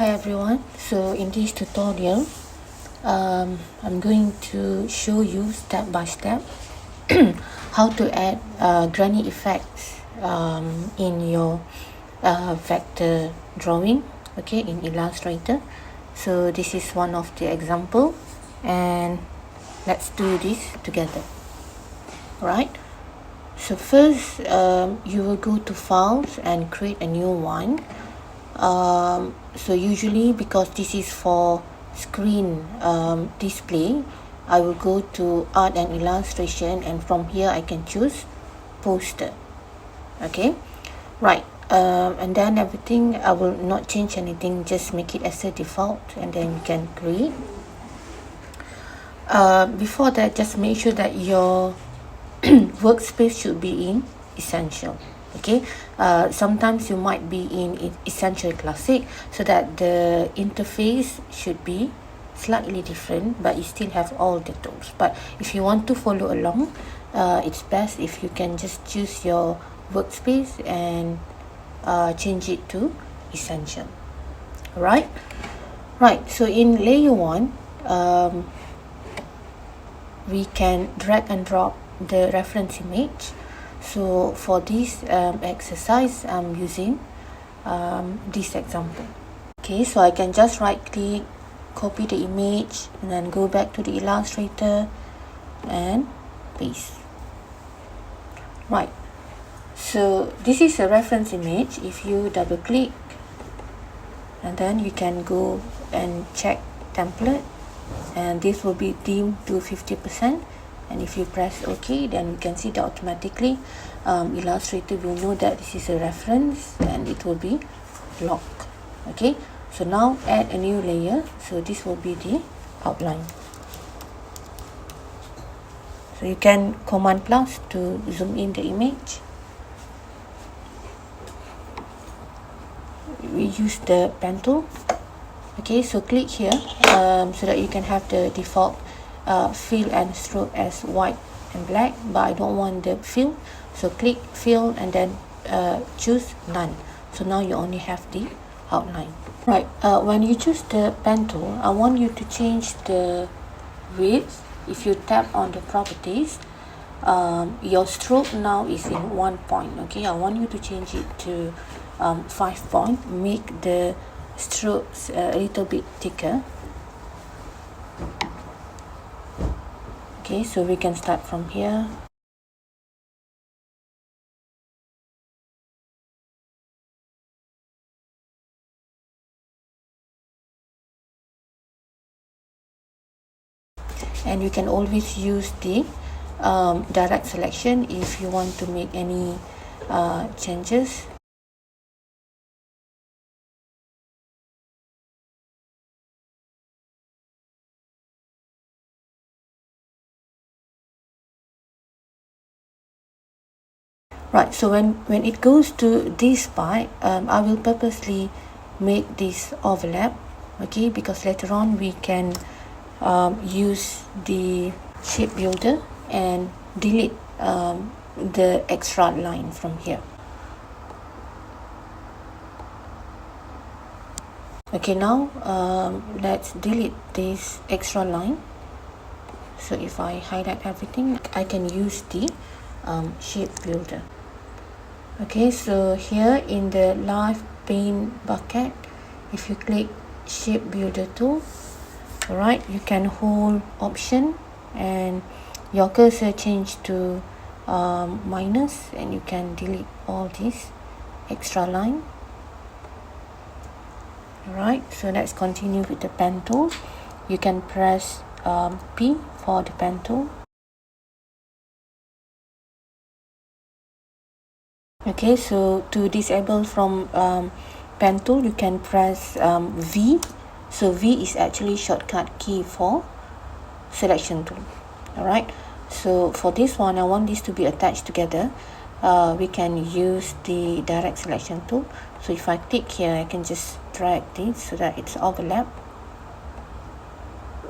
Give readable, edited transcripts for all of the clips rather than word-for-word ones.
Hi everyone, so in this tutorial I'm going to show you step by step how to add grainy effects in your vector drawing, okay, in Illustrator. So this is one of the example, and let's do this together. Right, so first you will go to files and create a new one. So usually, because this is for screen display, I will go to art and illustration, and from here I can choose poster. Okay, right, and then everything, I will not change anything, just make it as a default, and then you can create. Before that, just make sure that your workspace should be in essential. Okay, sometimes you might be in essential classic, so that the interface should be slightly different, but you still have all the tools. But if you want to follow along, it's best if you can just choose your workspace and change it to essential. Right, so in layer 1, we can drag and drop the reference image. So for this exercise, I'm using this example. Okay, so I can just right click, copy the image, and then go back to the Illustrator and paste. Right, so this is a reference image. If you double click, and then you can go and check template, and this will be dimmed to 50%. And if you press OK, then you can see that automatically Illustrator will know that this is a reference, and it will be locked. Okay, so now add a new layer. So this will be the outline. So you can Command plus to zoom in the image. We use the pen tool. Okay, so click here so that you can have the default fill and stroke as white and black, but I don't want the fill, so click fill and then choose none. So now you only have the outline. Right, when you choose the pen tool, I want you to change the width. If you tap on the properties, your stroke now is in 1 point. Okay, I want you to change it to 5 point. Make the strokes a little bit thicker. Okay, so we can start from here. And you can always use the direct selection if you want to make any changes. Right, so when it goes to this part, I will purposely make this overlap, okay, because later on we can use the shape builder and delete the extra line from here. Okay, now let's delete this extra line. So if I highlight everything, I can use the shape builder. Okay, so here in the live paint bucket, if you click shape builder tool, alright, you can hold option and your cursor change to minus, and you can delete all this extra line. Alright, so let's continue with the pen tool. You can press P for the pen tool. Okay, so to disable from pen tool, you can press V. So V is actually shortcut key for selection tool. Alright, so for this one, I want this to be attached together. We can use the direct selection tool. So if I click here, I can just drag this so that it's overlap.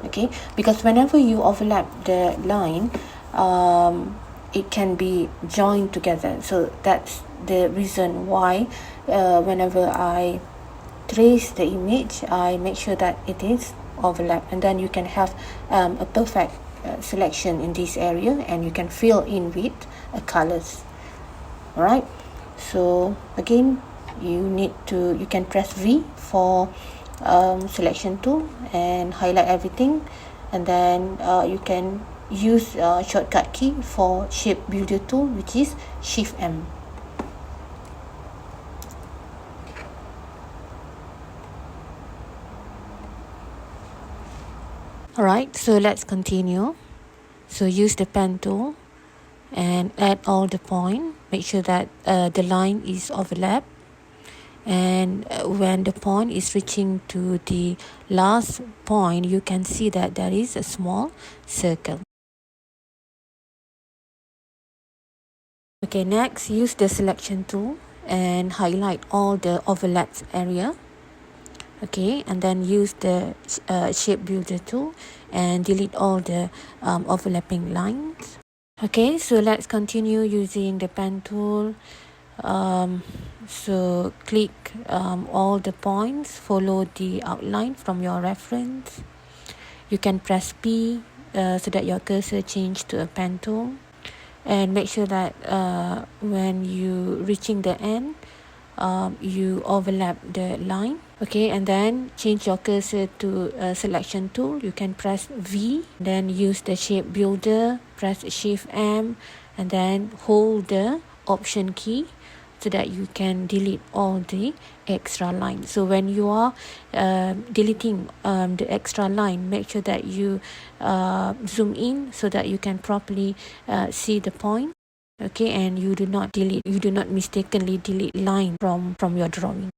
Okay, because whenever you overlap the line, it can be joined together. So that's the reason why whenever I trace the image, I make sure that it is overlap, and then you can have a perfect selection in this area, and you can fill in with colors. Alright, so again you can press V for selection tool and highlight everything, and then you can use shortcut key for shape builder tool, which is Shift M. Alright, so let's continue. So use the pen tool and add all the point. Make sure that the line is overlap, and when the point is reaching to the last point, you can see that there is a small circle. Okay, next use the selection tool and highlight all the overlapped area. Okay, and then use the shape builder tool and delete all the overlapping lines. Okay, so let's continue using the pen tool. So click all the points, follow the outline from your reference. You can press P so that your cursor change to a pen tool, and make sure that when you reaching the end, you overlap the line. Okay, and then change your cursor to a selection tool. You can press V, then use the shape builder, press Shift M, and then hold the option key so that you can delete all the extra line. So when you are deleting the extra line, make sure that you zoom in so that you can properly see the point. Okay, and you do not mistakenly delete line from your drawing.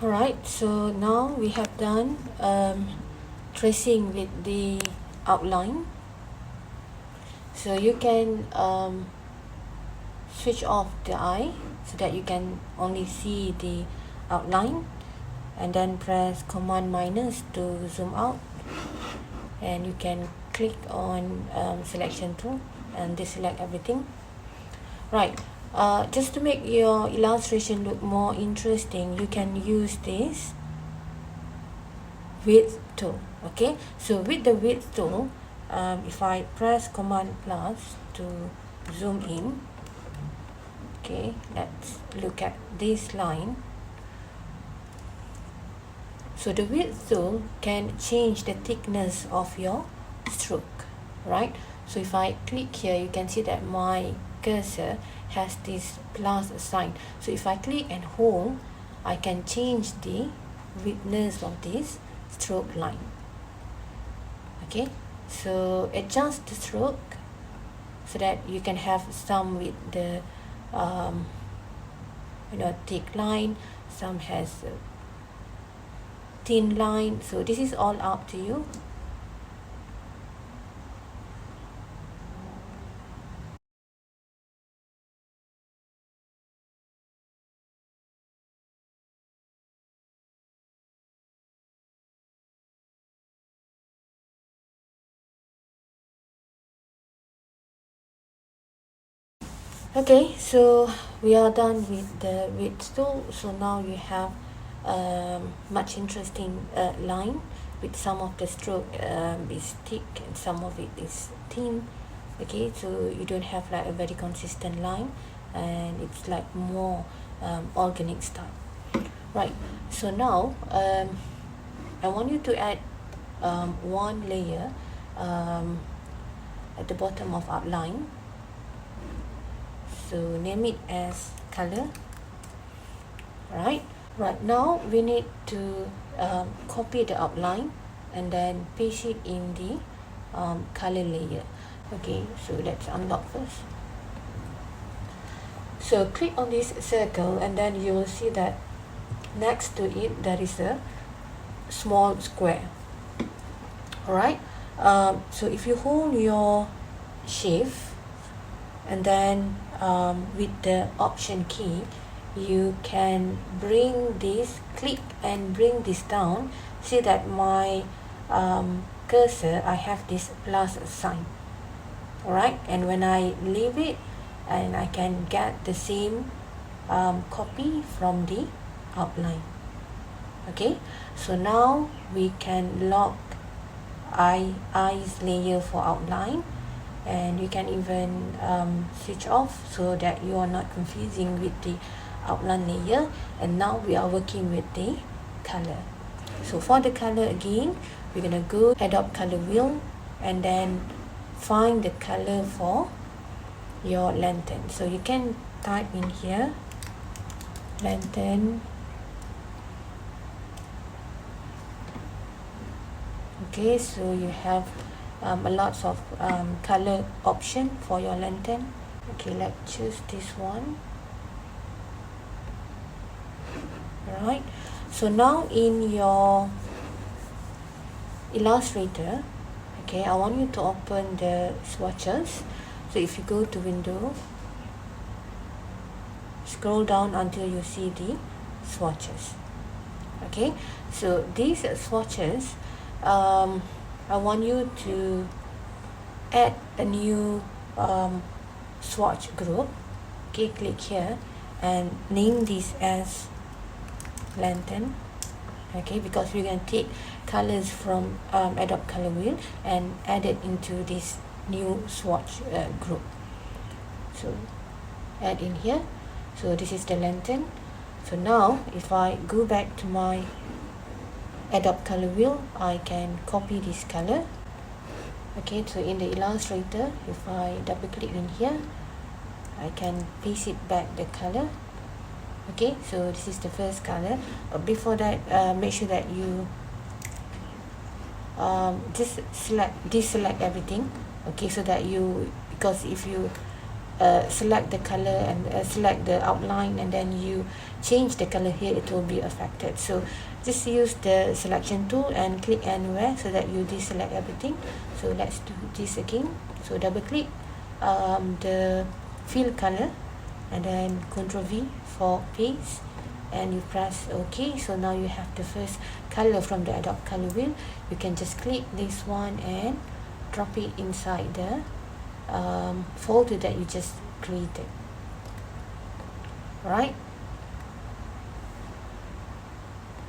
Alright, so now we have done tracing with the outline. So you can switch off the eye so that you can only see the outline, and then press Command minus to zoom out, and you can click on selection tool and deselect everything. Right, just to make your illustration look more interesting, you can use this width tool. Okay, so with the width tool, if I press Command plus to zoom in, okay, let's look at this line. So the width tool can change the thickness of your stroke, right? So if I click here, you can see that my cursor has this plus sign. So if I click and hold, I can change the widthness of this stroke line. Okay, so adjust the stroke so that you can have some with the thick line, some has a thin line. So this is all up to you. Okay, so we are done with the width tool. So now you have much interesting line with some of the stroke is thick and some of it is thin. Okay, so you don't have like a very consistent line, and it's like more organic style. Right, so now I want you to add one layer at the bottom of outline. So name it as color. Right now we need to copy the outline and then paste it in the color layer. Okay, so let's unlock first. So click on this circle, and then you will see that next to it there is a small square. Alright, so if you hold your shift and then with the option key, you can bring this, click and bring this down. See that my cursor, I have this plus sign. Alright, and when I leave it, and I can get the same copy from the outline. Okay, so now we can lock eyes layer for outline, and you can even switch off so that you are not confusing with the outline layer. And now we are working with the color. So for the color again, we're gonna go Adobe color wheel and then find the color for your lantern. So you can type in here lantern. Okay, so you have a lot of color option for your lantern. Okay, let's choose this one. Alright, so now in your Illustrator, okay, I want you to open the swatches. So if you go to window, scroll down until you see the swatches. Okay, so these swatches, I want you to add a new swatch group. Okay, click here and name this as lantern. Okay, because we're going to take colors from Adobe color wheel and add it into this new swatch group. So add in here. So this is the lantern. So now if I go back to my Adobe color wheel, I can copy this color. Okay, so in the Illustrator, if I double click in here, I can paste it back the color. Okay, so this is the first color. Before that, make sure that you just deselect everything. Okay, so that you, because if you select the color and select the outline, and then you change the color here, it will be affected. So just use the selection tool and click anywhere so that you deselect everything. So let's do this again. So double click the fill color and then Ctrl V for paste, and you press OK. So now you have the first color from the Adobe color wheel. You can just click this one and drop it inside the folder that you just created. Right,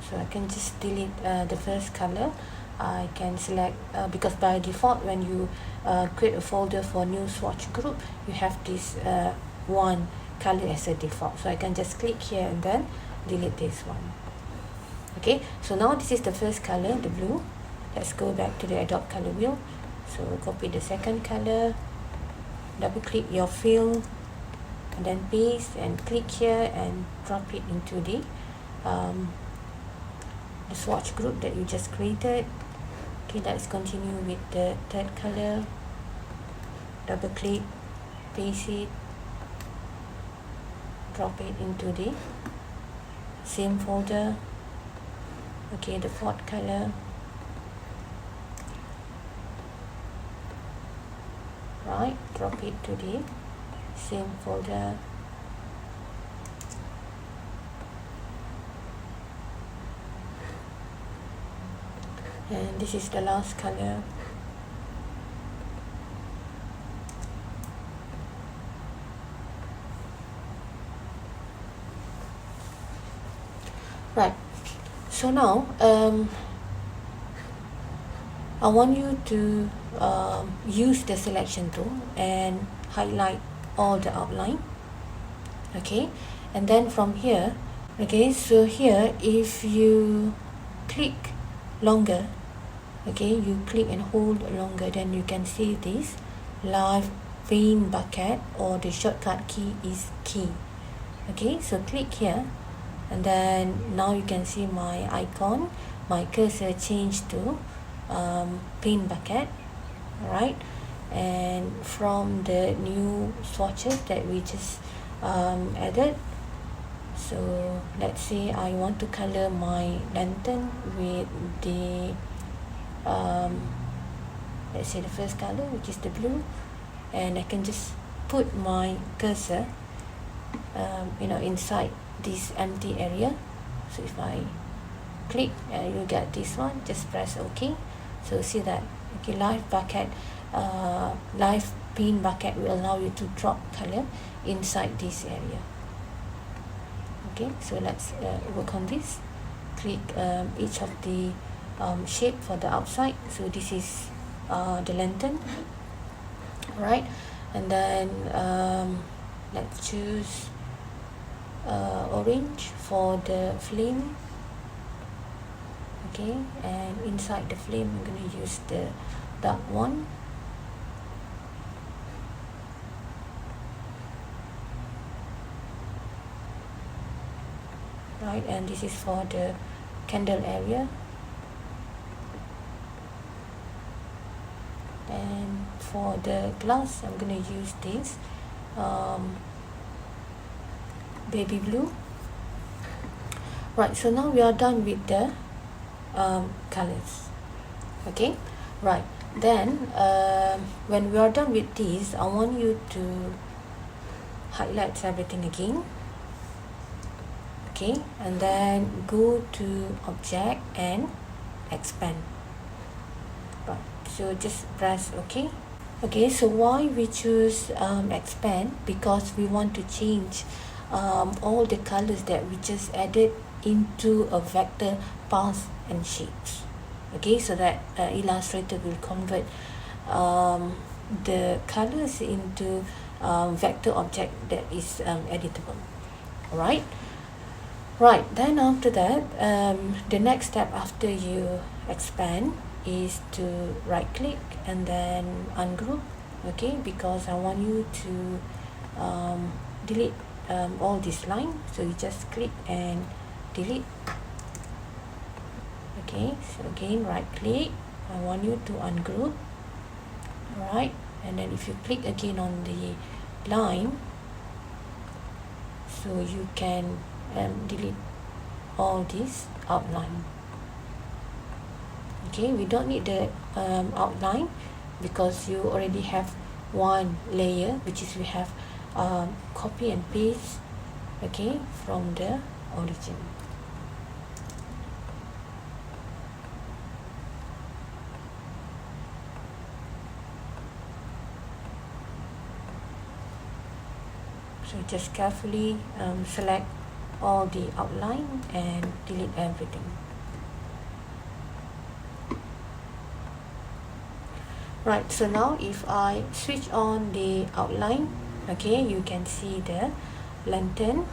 so I can just delete the first color. I can select because by default when you create a folder for new swatch group, you have this one color as a default. So I can just click here and then delete this one. Okay, so now this is the first color, the blue. Let's go back to the Adobe color wheel. So copy the second color, double click your fill and then paste, and click here and drop it into the swatch group that you just created. Okay, let's continue with the third color. Double click, paste it, drop it into the same folder. Okay, the fourth color. Right, drop it to the same folder. And this is the last color. Right, so now I want you to use the selection tool and highlight all the outline. Okay, and then from here, okay, so here if you click longer, okay, you click and hold longer, then you can see this live paint bucket, or the shortcut key is key. Okay, so click here, and then now you can see my icon, my cursor changed to paint bucket. Right, and from the new swatches that we just added, so let's say I want to color my lantern with the let's say the first color, which is the blue, and I can just put my cursor inside this empty area. So if I click, you get this one, just press OK. So see that, okay, live bucket, live paint bucket will allow you to drop color inside this area. Okay, so let's work on this. Click each of the shape for the outside. So this is the lantern, right? And then let's choose orange for the flame. Okay, and inside the flame I'm going to use the dark one. Right, and this is for the candle area. And for the glass I'm going to use this baby blue. Right, so now we are done with the colors. Okay, right, then when we are done with this, I want you to highlight everything again. Okay, and then go to object and expand. Right, so just press OK. Okay, so why we choose expand? Because we want to change all the colors that we just added into a vector path and shapes. Okay, so that Illustrator will convert the colors into vector object that is editable. Alright, right, then after that, the next step after you expand is to right click and then ungroup. Okay, because I want you to delete all this line, so you just click and delete. Okay, so again right click, I want you to ungroup. Alright, and then if you click again on the line, so you can delete all this outline. Okay, we don't need the outline because you already have one layer, which is we have copy and paste, okay, from the origin. So just carefully select all the outline and delete everything. Right, so now if I switch on the outline, okay, you can see the lantern,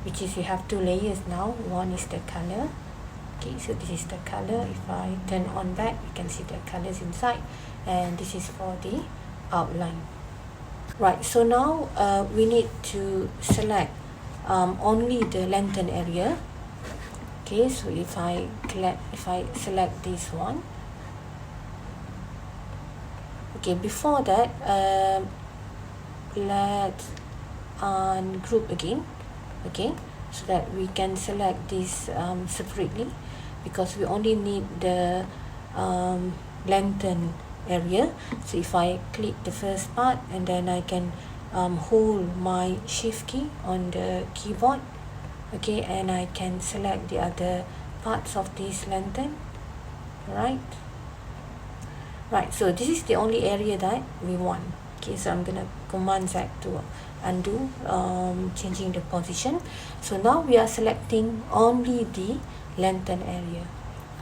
which is you have two layers now. One is the color, okay, so this is the color. If I turn on back, you can see the colors inside, and this is for the outline. Right, so now we need to select only the lantern area. Okay, so if I select this one, okay, before that let's ungroup again, okay, so that we can select this separately, because we only need the lantern area. So if I click the first part, and then I can hold my shift key on the keyboard, okay, and I can select the other parts of this lantern. Right, so this is the only area that we want. Okay, so I'm gonna Command Z to undo changing the position. So now we are selecting only the lantern area,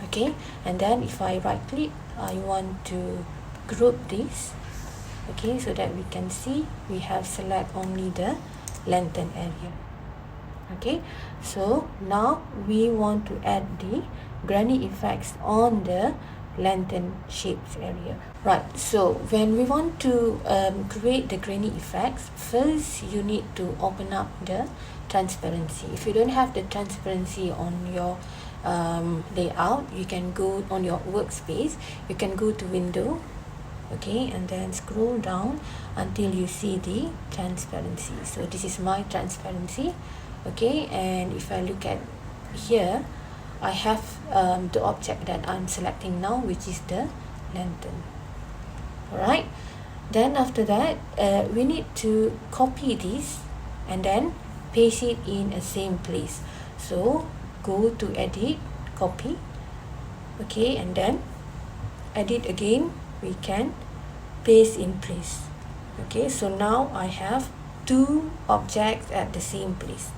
okay, and then if I right click, I want to group this, okay, so that we can see we have select only the lantern area. Okay, so now we want to add the Grainy effects on the lantern shapes area. Right, so when we want to create the Grainy effects, first you need to open up the transparency. If you don't have the transparency on your layout, you can go on your workspace, you can go to window, okay, and then scroll down until you see the transparency. So this is my transparency, okay, and if I look at here, I have the object that I'm selecting now, which is the lantern. Alright, then after that we need to copy this and then paste it in a same place. So go to edit, copy, okay, and then edit again, we can paste in place. Okay, so now I have two objects at the same place.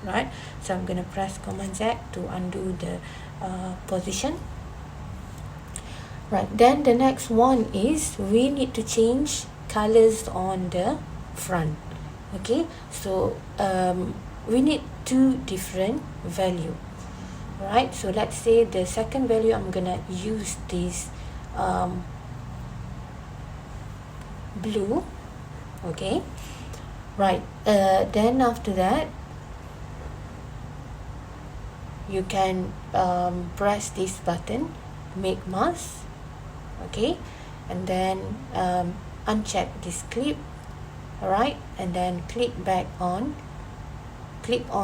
Right, so I'm going to press Command Z to undo the position. Right, then the next one is we need to change colors on the front. Okay, so we need two different value. Right, so let's say the second value, I'm gonna use this blue. Okay, right, then after that you can press this button, make mask, okay, and then uncheck this clip. Alright, and then click on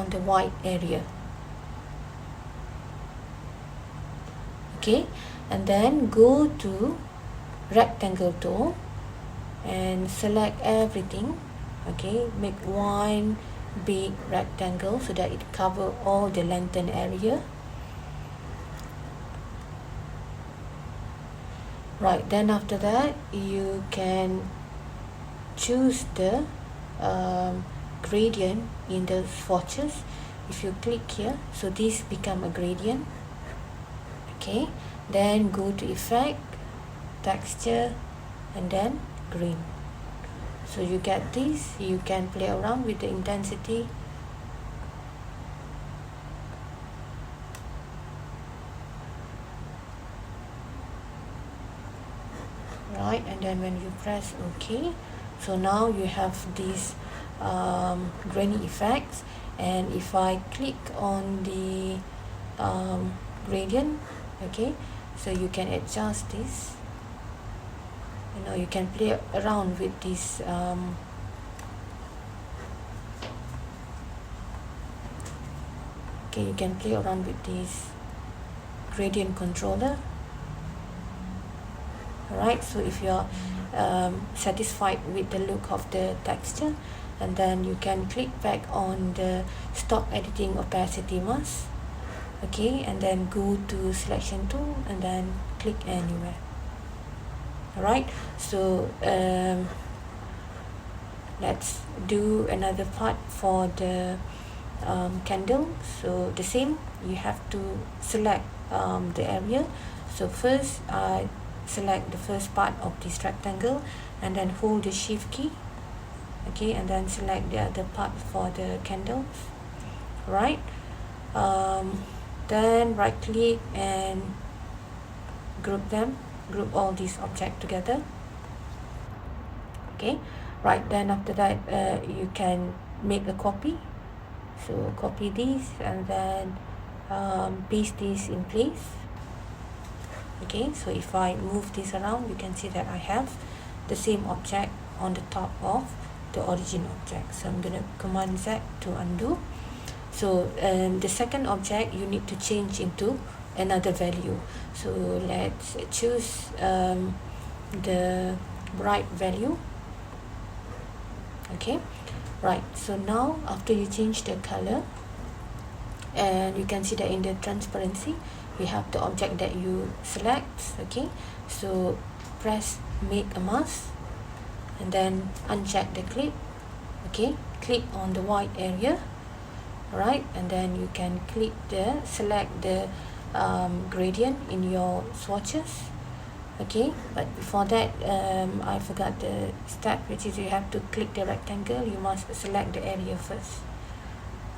the white area, okay, and then go to rectangle tool and select everything, okay, make one big rectangle so that it cover all the lantern area. Right, then after that you can choose the gradient in the swatches. If you click here, so this become a gradient, okay, then go to effect, texture, and then green. So you get this, you can play around with the intensity. Right, and then when you press OK, so now you have these grainy effects. And if I click on the gradient, okay, so you can adjust this. You know, you can play around with this Okay, you can play around with this gradient controller. Alright, so if you're satisfied with the look of the texture, and then you can click back on the stop editing opacity mask. Okay, and then go to selection tool and then click anywhere. Alright, so let's do another part for the candle. So the same, you have to select the area. So first select the first part of this rectangle and then hold the shift key. Okay, and then select the other part for the candles. Right, then right click and group all these objects together. Okay, right, then after that you can make a copy. So copy this and then paste this in place. Okay, so if I move this around, you can see that I have the same object on the top of the origin object. So I'm going to Command Z to undo. So the second object you need to change into another value. So let's choose the bright value. Okay, right, so now after you change the color, and you can see that in the transparency we have the object that you select. Okay, so press make a mask and then uncheck the clip. Okay, click on the white area. Right, and then you can click select the gradient in your swatches. Okay, but before that I forgot the step, which is you have to click the rectangle. You must select the area first.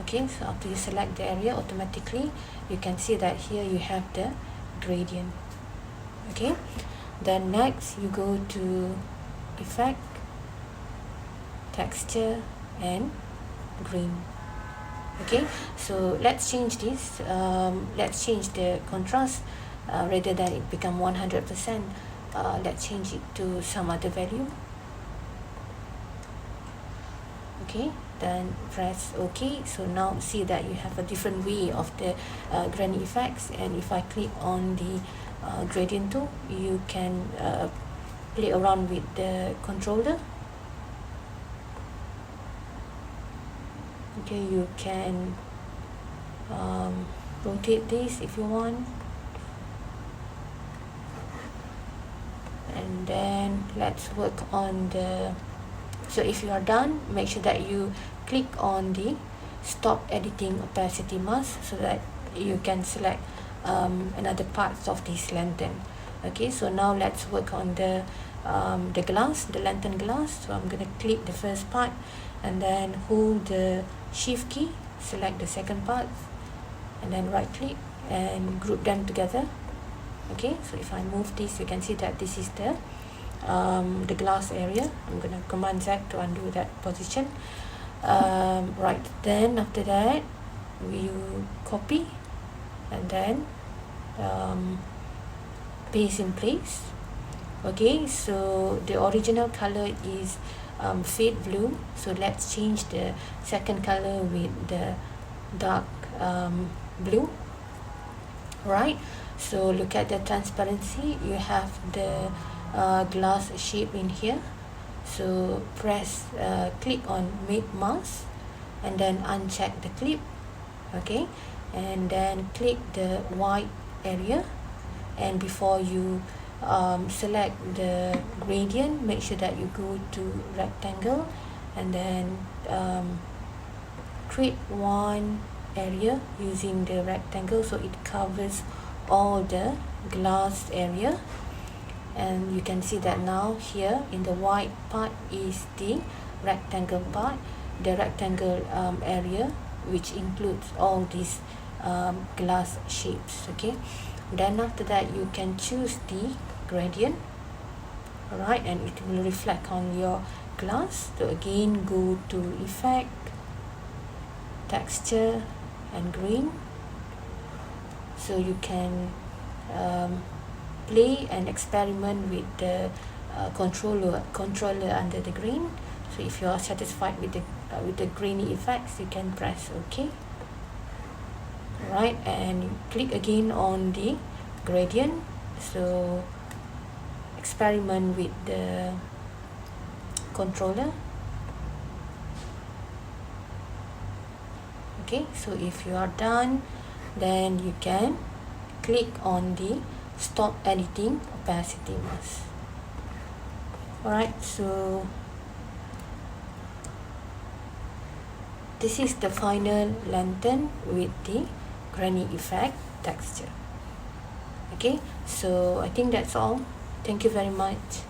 Okay, so after you select the area, automatically you can see that here you have the gradient. Okay, then next you go to effect, texture and green. Okay, so let's change this. Let's change the contrast. Rather than it become 100%, let's change it to some other value. Okay, then press OK. So now see that you have a different way of the grainy effects. And if I click on the gradient tool, you can play around with the controller. Okay, you can rotate this if you want. And then let's work on the, so if you are done, make sure that you click on the stop editing opacity mask so that you can select another parts of this lantern. Okay, so now let's work on the glass, the lantern glass. So I'm going to click the first part and then hold the shift key, select the second part and then right click and group them together. Okay, so if I move this, you can see that this is the glass area. I'm going to Command Z to undo that position. Right, then after that you copy and then paste in place. Okay, so the original color is fade blue, so let's change the second color with the dark blue. Right, so look at the transparency. You have the glass shape in here. So press click on make mask and then uncheck the clip. Okay, and then click the white area, and before you select the gradient, make sure that you go to rectangle and then create one area using the rectangle so it covers all the glass area. And you can see that now here in the white part is the rectangle part, the rectangle area, which includes all these glass shapes. Okay, then after that you can choose the gradient. Alright, and it will reflect on your glass. So again, go to effect, texture and green. So you can play and experiment with the controller under the green. So if you are satisfied with the grainy effects, you can press OK. right, and click again on the gradient. So experiment with the controller. Okay, so if you are done, then you can click on the stop editing opacity mask. Alright, so this is the final lantern with the grainy effect texture. Okay, so I think that's all. Thank you very much.